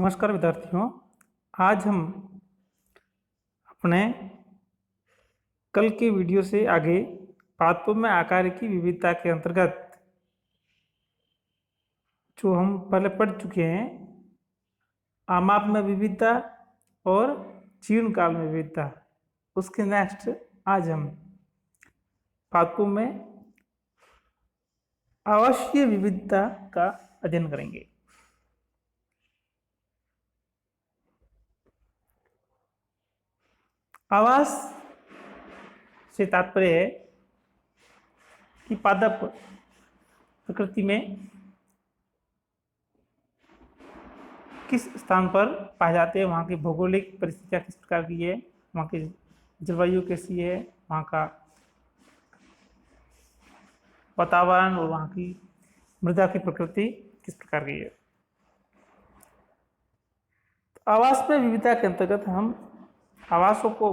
नमस्कार विद्यार्थियों। आज हम अपने कल के वीडियो से आगे पादपों में आकार की विविधता के अंतर्गत जो हम पहले पढ़ चुके हैं, आमाप में विविधता और जीर्ण काल में विविधता, उसके नेक्स्ट आज हम पादपों में आवासीय विविधता का अध्ययन करेंगे। आवास से तात्पर्य है कि पादप प्रकृति में किस स्थान पर पाए जाते हैं, वहाँ की भौगोलिक परिस्थितियाँ किस प्रकार की है, वहाँ की जलवायु कैसी है, वहाँ का वातावरण और वहाँ की मृदा की प्रकृति किस प्रकार की है। तो आवास में विविधता के अंतर्गत हम आवासों को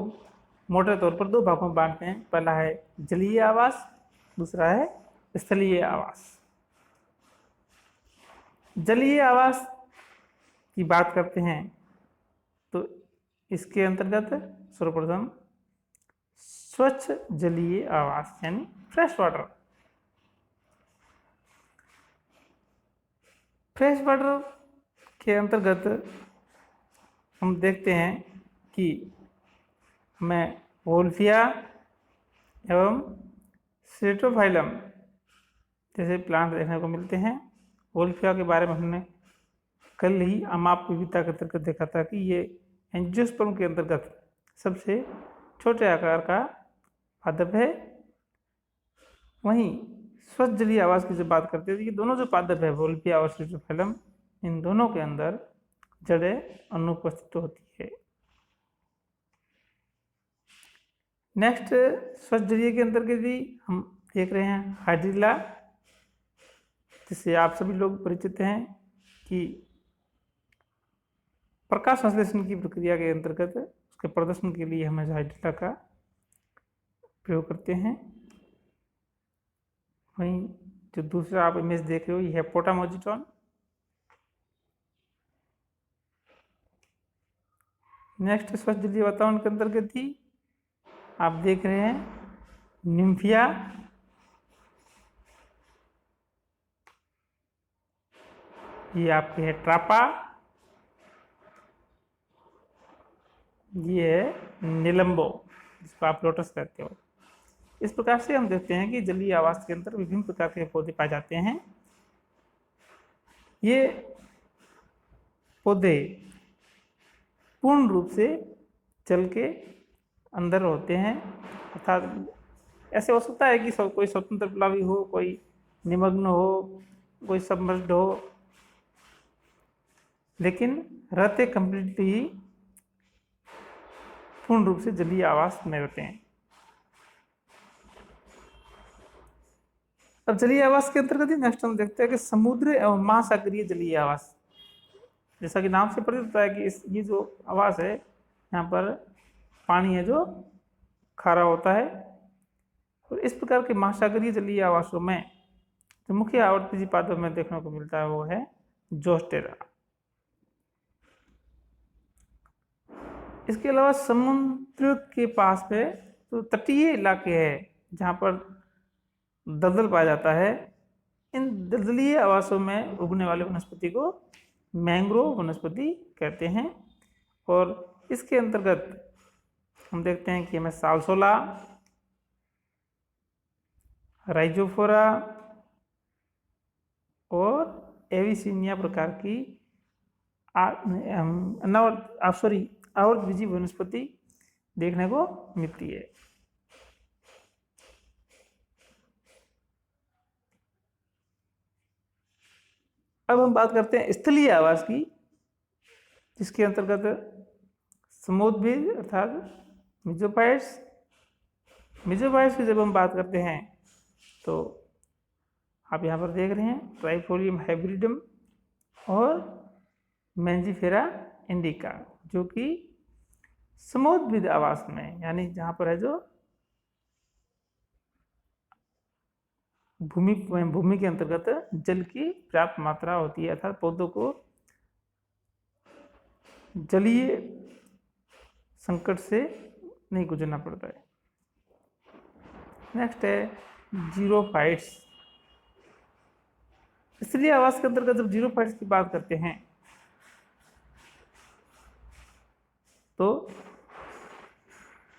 मोटे तौर पर दो भागों में बांटते हैं। पहला है जलीय आवास, दूसरा है स्थलीय आवास। जलीय आवास की बात करते हैं तो इसके अंतर्गत सर्वप्रथम स्वच्छ जलीय आवास यानी फ्रेश वाटर। फ्रेश वाटर के अंतर्गत हम देखते हैं कि हमें वोल्फिया एवं सेटोफाइलम जैसे प्लांट देखने को मिलते हैं। वोल्फिया के बारे में हमने कल ही आमाप विविधता के अंतर्गत देखा था कि ये एंजियोस्पर्म के अंतर्गत सबसे छोटे आकार का पादप है। वहीं स्वच्छ जलीय आवास की जो बात करते हैं, ये दोनों जो पादप है वोल्फिया और सेटोफाइलम, इन दोनों के अंदर जड़ें अनुपस्थित होती है। नेक्स्ट स्वच्छ जलीय के अंतर्गत ही हम देख रहे हैं हाइड्रिला, जिससे आप सभी लोग परिचित हैं कि प्रकाश संश्लेषण की प्रक्रिया के अंतर्गत उसके प्रदर्शन के लिए हम हाइड्रिला का प्रयोग करते हैं। वहीं जो दूसरा आप इमेज देख रहे हो यह है पोटामोजिटॉन। नेक्स्ट स्वच्छ जलीय वातावरण के अंतर्गत ही आप देख रहे हैं निम्फिया, ये आपके है ट्रापा, ये है निलंबो जिसको आप लोटस कहते हो। इस प्रकार से हम देखते हैं कि जलीय आवास के अंदर विभिन्न प्रकार के पौधे पाए जाते हैं। ये पौधे पूर्ण रूप से जल के अंदर होते हैं, अर्थात ऐसे हो सकता है कि कोई स्वतंत्र प्लावी हो, कोई निमग्न हो, कोई सबमर्ज्ड हो, लेकिन रहते कंप्लीटली पूर्ण रूप से जलीय आवास में रहते हैं। अब जलीय आवास के अंतर्गत ही नेक्स्ट हम देखते हैं कि समुद्र एवं महासागरीय जलीय आवास। जैसा कि नाम से प्रतीत होता है कि ये जो आवास है, यहाँ पर पानी है जो खारा होता है। और इस प्रकार के महासागरीय जलीय आवासों में जो मुख्य आवर्तजीवी पादप में देखने को मिलता है वो है जोस्टेरा। इसके अलावा समुद्र के पास में तो तटीय इलाके हैं जहाँ पर दलदल पाया जाता है। इन दलदलीय आवासों में उगने वाले वनस्पति को मैंग्रोव वनस्पति कहते हैं। और इसके अंतर्गत हम देखते हैं कि हमें सालसोला, राइजोफोरा और एविसिनिया प्रकार की आवर्तबीजी वनस्पति देखने को मिलती है। अब हम बात करते हैं स्थलीय आवास की, जिसके अंतर्गत समुद्रबीज अर्थात मिजोफाइट्स की जब हम बात करते हैं तो आप यहाँ पर देख रहे हैं ट्राइफोलियम हाइब्रिडम और मैंजीफेरा इंडिका, जो कि समुद्रबीज आवास में यानी जहाँ पर है जो भूमि के अंतर्गत जल की पर्याप्त मात्रा होती है, अर्थात पौधों को जलीय संकट से नहीं गुजरना पड़ता है। नेक्स्ट है जीरोफाइट्स। स्तरीय आवास के अंतर्गत जब जीरोफाइट्स की बात करते हैं तो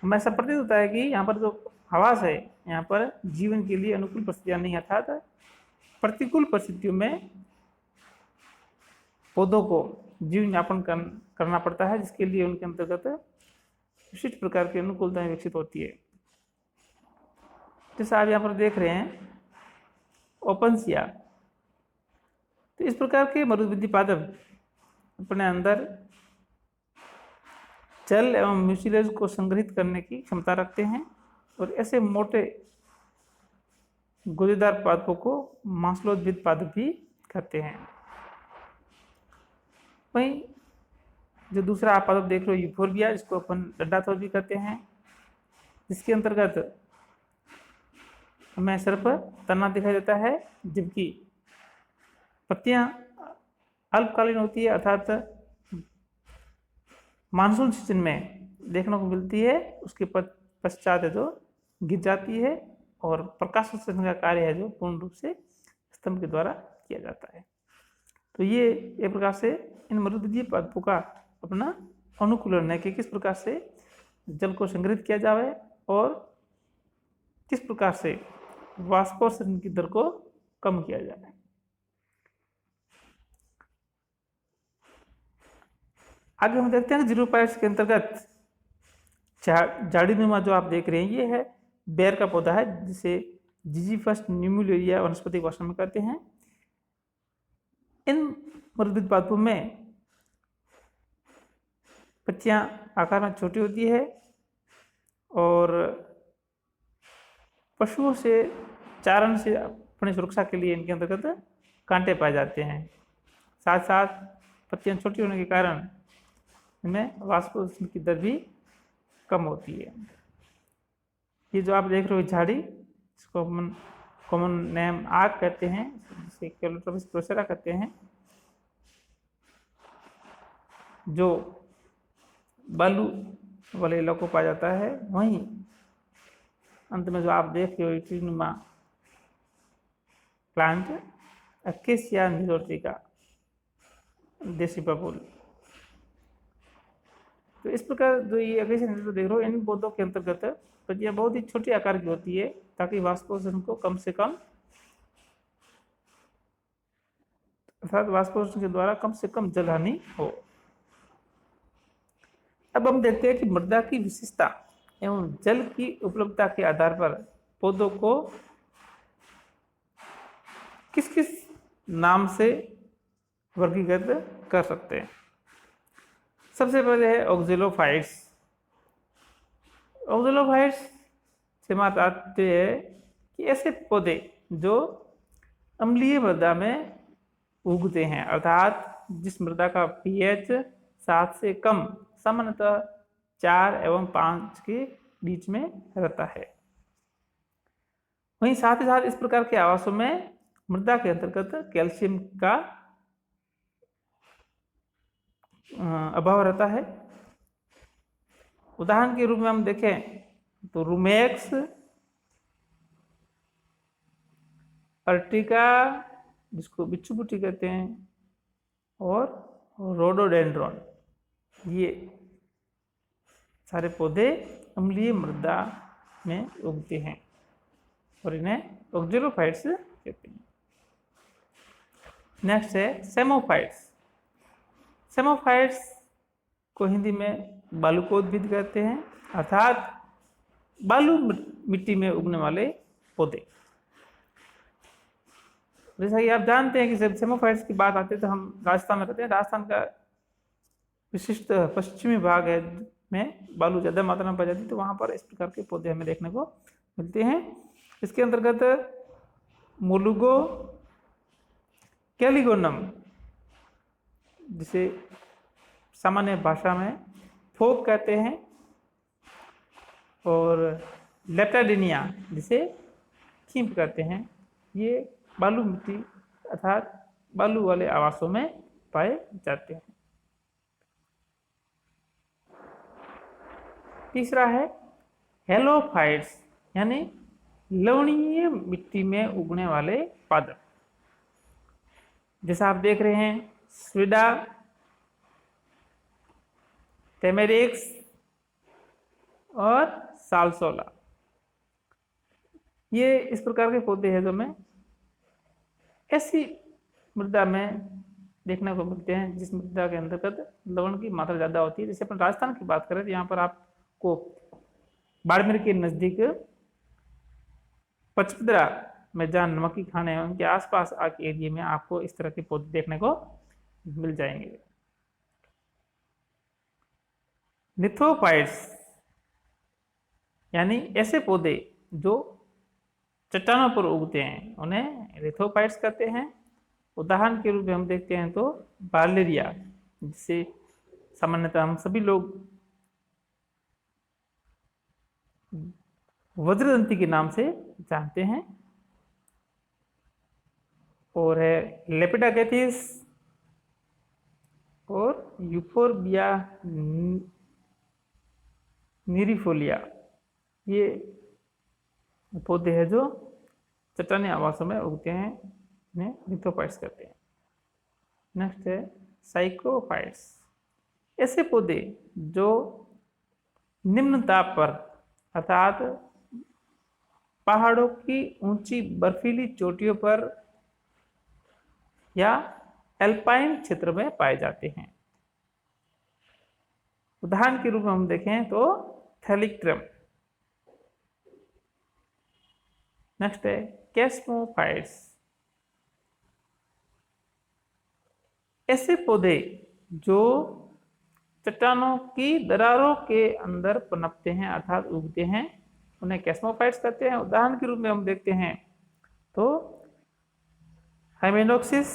हमें ऐसा प्रतीत होता है कि यहाँ पर जो आवास है यहाँ पर जीवन के लिए अनुकूल परिस्थितियां नहीं, अर्थात प्रतिकूल परिस्थितियों में पौधों को जीवन यापन करना पड़ता है, जिसके लिए उनके अंतर्गत विशिष्ट प्रकार की अनुकूलताएं विकसित होती है। जैसा आप यहाँ पर देख रहे हैं ओपनसिया, तो इस प्रकार के मरुद्भिद पादप अपने अंदर जल एवं म्यूसिलेज को संग्रहित करने की क्षमता रखते हैं और ऐसे मोटे गुदेदार पादपों को मांसलोद्भिद पादप भी कहते हैं। वहीं जो दूसरा आप पादप देख रहे हो यूफोर्बिया, जिसको अपन डंडाथोर भी कहते हैं, जिसके अंतर्गत हमें सिर पर तना दिखाई देता है, जबकि पत्तियां अल्पकालीन होती है, अर्थात मानसून सीजन में देखने को मिलती है, उसके पश्चात है जो गिर जाती है और प्रकाश संश्लेषण का कार्य है जो पूर्ण रूप से स्तंभ के द्वारा किया जाता है। तो ये एक प्रकार से इन मरुद्भिदीय पादपों का अपना अनुकूलन है कि किस प्रकार से जल को संग्रहित किया जाए और किस प्रकार से वाष्पोत्सर्जन की दर को कम किया जाए। आगे हम देखते हैं जीरोफाइट्स के अंतर्गत झाड़ीनुमा जो आप देख रहे हैं ये है बेर का पौधा है, जिसे जिजीफस न्यूमुलेरिया वनस्पति भाषा में कहते हैं। इन मरुद्भिद पादपों में पत्तियां आकार में छोटी होती है और पशुओं से चारण से अपनी सुरक्षा के लिए इनके अंतर्गत कांटे पाए जाते हैं। साथ साथ पत्तियां छोटी होने के कारण इनमें वाष्पोत्सर्जन की दर भी कम होती है। ये जो आप देख रहे हो झाड़ी, इसको हम कॉमन नेम आग कहते हैं, जिसे कैलोट्रोपिस प्रोसेरा कहते हैं, जो बालू वाले इलाकों पाया जाता है। वहीं अंत में जो आप देख रहे हो ट्रीनुमा प्लांट अकेसिया निलोर्टिका देसी बबूल। तो इस प्रकार जो ये अकेसिया निलोर्टिका देख रहे हो, इन पौधों के अंतर्गत पत्तियां बहुत ही छोटी आकार की होती है ताकि वाष्पोत्सर्जन को कम से कम, अर्थात वाष्पोत्सर्जन के द्वारा कम से कम जल हानि हो। अब हम देखते हैं कि मृदा की विशेषता एवं जल की उपलब्धता के आधार पर पौधों को किस किस नाम से वर्गीकृत कर सकते हैं। सबसे पहले है ऑक्जेलोफाइट्स। ऑक्जेलोफाइट्स से बात आती है कि ऐसे पौधे जो अम्लीय मृदा में उगते हैं, अर्थात जिस मृदा का पीएच 7 से कम, सामान्यतः 4 एवं 5 के बीच में रहता है। वहीं साथ ही साथ इस प्रकार के आवासों में मृदा के अंतर्गत कैल्शियम का अभाव रहता है। उदाहरण के रूप में हम देखें तो रूमेक्स, अर्टिका जिसको बिच्छू बुट्टी कहते हैं, और रोडोडेंड्रॉन, ये सारे पौधे अम्लीय मृदा में उगते हैं और इन्हें ऑक्जेलोफाइट्स कहते हैं। नेक्स्ट है सेमोफाइट्स। सेमोफाइट्स को हिंदी में बालुकोद्भिद कहते हैं, अर्थात बालू मिट्टी में उगने वाले पौधे। जैसा कि आप जानते हैं कि जब सेमोफाइट्स की बात आती है तो हम राजस्थान में कहते हैं। राजस्थान का विशिष्ट पश्चिमी भाग है में बालू ज़्यादा मात्रा में पाई जाती है, तो वहाँ पर इस प्रकार के पौधे हमें देखने को मिलते हैं। इसके अंतर्गत मोलुगो कैलिगोनम, जिसे सामान्य भाषा में फोक कहते हैं, और लेप्टाडिनिया जिसे खींप कहते हैं, ये बालू मिट्टी अर्थात बालू वाले आवासों में पाए जाते हैं। तीसरा है हेलोफाइट्स, यानी लवणीय मिट्टी में उगने वाले पादप। जैसा आप देख रहे हैं स्विडा, टेमेरिक्स और सालसोला, ये इस प्रकार के पौधे हैं जो में ऐसी मृदा में देखने को मिलते हैं जिस मृदा के अंतर्गत लवण की मात्रा ज़्यादा होती है। जैसे अपन राजस्थान की बात करें तो यहाँ पर आपको बाड़मेर के नज़दीक पचपदरा में जहाँ नमकी खाने हैं उनके आसपास के एरिया में आपको इस तरह के पौधे देखने को मिल जाएंगे। लिथोफाइट्स, यानी ऐसे पौधे जो चट्टानों पर उगते हैं उन्हें लिथोफाइट्स कहते हैं। उदाहरण के रूप में हम देखते हैं तो बार्लेरिया, जिसे सामान्यतः हम सभी लोग वज्रदंती के नाम से जानते हैं, और है लेपिडागेथिस और यूफोर्बिया निरिफोलिया, ये पौधे हैं जो चट्टानी आवासों में उगते हैं, इन्हें लिथोफाइट्स कहते हैं। नेक्स्ट है साइक्रोफाइट्स, ऐसे पौधे जो निम्न ताप पर अर्थात पहाड़ों की ऊंची बर्फीली चोटियों पर या एल्पाइन क्षेत्र में पाए जाते हैं। उदाहरण के रूप में हम देखें तो थैलिक्ट्रम। नेक्स्ट है कैस्मोफाइट्स, ऐसे पौधे जो चट्टानों की दरारों के अंदर पनपते हैं अर्थात उगते हैं, उन्हें कैस्मोफाइट्स कहते हैं। उदाहरण के रूप में हम देखते हैं तो हाइमेनोप्सिस,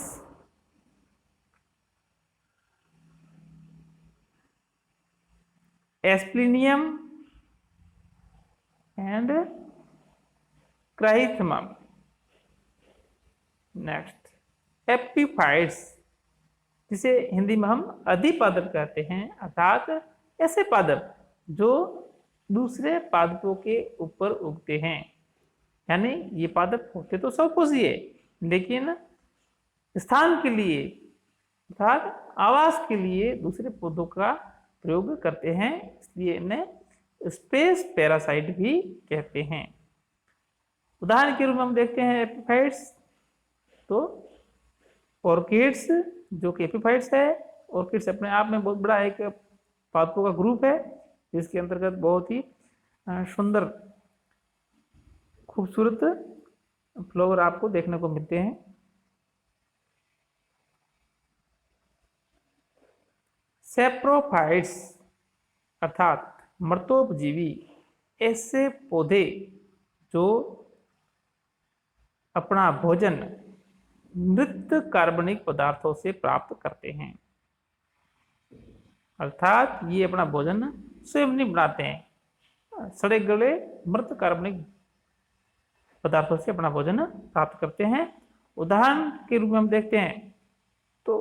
एस्प्लिनियम एंड क्राइथमम। नेक्स्ट एपिफाइट्स, जिसे हिंदी में हम अधिपादप कहते हैं, अर्थात ऐसे पादप जो दूसरे पादपों के ऊपर उगते हैं। यानी ये पादप होते तो स्वपोषी है, लेकिन स्थान के लिए अर्थात आवास के लिए दूसरे पौधों का प्रयोग करते हैं, इसलिए इन्हें स्पेस पैरासाइट भी कहते हैं। उदाहरण के रूप में हम देखते हैं एपिफाइट्स तो ऑर्किड्स, जो कि एपिफाइट्स है। ऑर्किड्स अपने आप में बहुत बड़ा एक पादपों का ग्रुप है, जिसके अंतर्गत बहुत ही सुंदर खूबसूरत फ्लावर आपको देखने को मिलते हैं। सैप्रोफाइट्स अर्थात मृतोपजीवी, ऐसे पौधे जो अपना भोजन मृत कार्बनिक पदार्थों से प्राप्त करते हैं, अर्थात ये अपना भोजन स्वयं नहीं बनाते हैं, सड़े गले मृत कार्बनिक पदार्थों से अपना भोजन प्राप्त करते हैं। उदाहरण के रूप में हम देखते हैं तो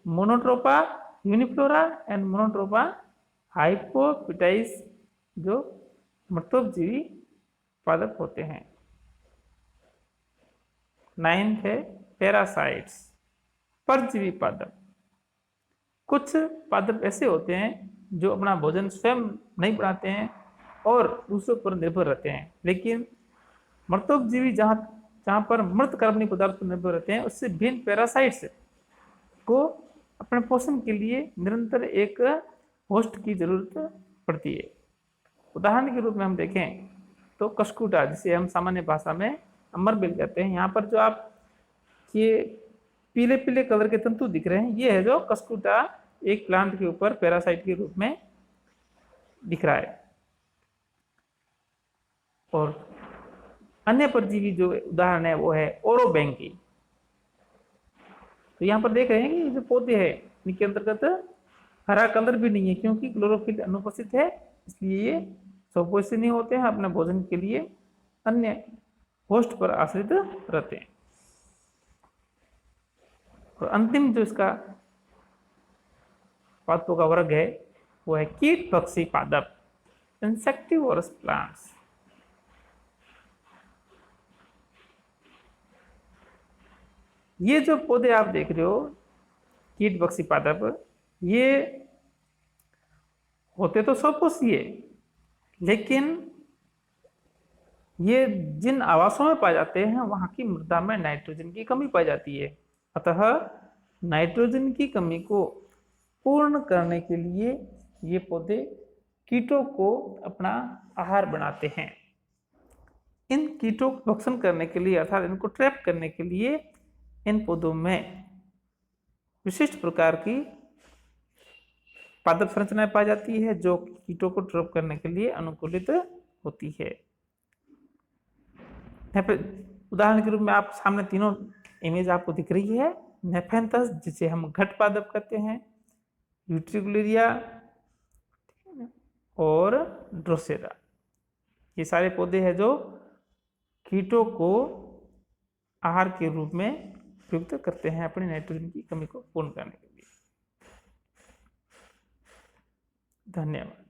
मोनोट्रोपा यूनिफ्लोरा एंड मोनोट्रोपा हाइपोपिटाइस, जो मृतोपजीवी पादप होते हैं। 9th है पैरासाइट्स, परजीवी पादप। कुछ पादप ऐसे होते हैं जो अपना भोजन स्वयं नहीं बनाते हैं और दूसरों पर निर्भर रहते हैं, लेकिन मृतोपजीवी जहाँ पर मृत कार्बनिक पदार्थ पर निर्भर रहते हैं, उससे भिन्न पैरासाइट्स को अपने पोषण के लिए निरंतर एक होस्ट की जरूरत पड़ती है। उदाहरण के रूप में हम देखें तो कस्कुटा, जिसे हम सामान्य भाषा में अमरबेल कहते हैं, यहाँ पर जो आप ये पीले पीले कलर के तंतु दिख रहे हैं, ये है जो कस्कुटा एक प्लांट के ऊपर पैरासाइट के रूप में दिख रहा है। और अन्य परजीवी जो उदाहरण है वो है ओरोबैंकी। तो यहाँ पर देख रहे हैं कि जो पौधे हैं इनके अंतर्गत हरा कलर भी नहीं है, क्योंकि क्लोरोफिल अनुपस्थित है, इसलिए ये स्वपोषी नहीं होते हैं, अपने भोजन के लिए अन्य होस्ट पर आश्रित रहते हैं। और अंतिम जो इसका पादपों का वर्ग है वो है कीट पक्षी पादप, इंसेक्टिवोरस प्लांट्स। ये जो पौधे आप देख रहे हो कीट पक्षी पादप, ये होते तो स्वपोषीय, लेकिन ये जिन आवासों में पाए जाते हैं वहां की मृदा में नाइट्रोजन की कमी पाई जाती है। अतः नाइट्रोजन की कमी को पूर्ण करने के लिए ये पौधे कीटों को अपना आहार बनाते हैं। इन कीटों को भक्षण करने के लिए अर्थात इनको ट्रैप करने के लिए इन पौधों में विशिष्ट प्रकार की पादप संरचनाएं पाई जाती है जो कीटों को ट्रैप करने के लिए अनुकूलित होती है। यहाँ पे उदाहरण के रूप में आप सामने तीनों इमेज आपको दिख रही है। नेफेंथस जिसे हम घट पादप कहते हैं, यूट्रिकुलेरिया और ड्रोसेरा, ये सारे पौधे हैं जो कीटों को आहार के रूप में प्रयुक्त करते हैं अपनी नाइट्रोजन की कमी को पूर्ण करने के लिए। धन्यवाद।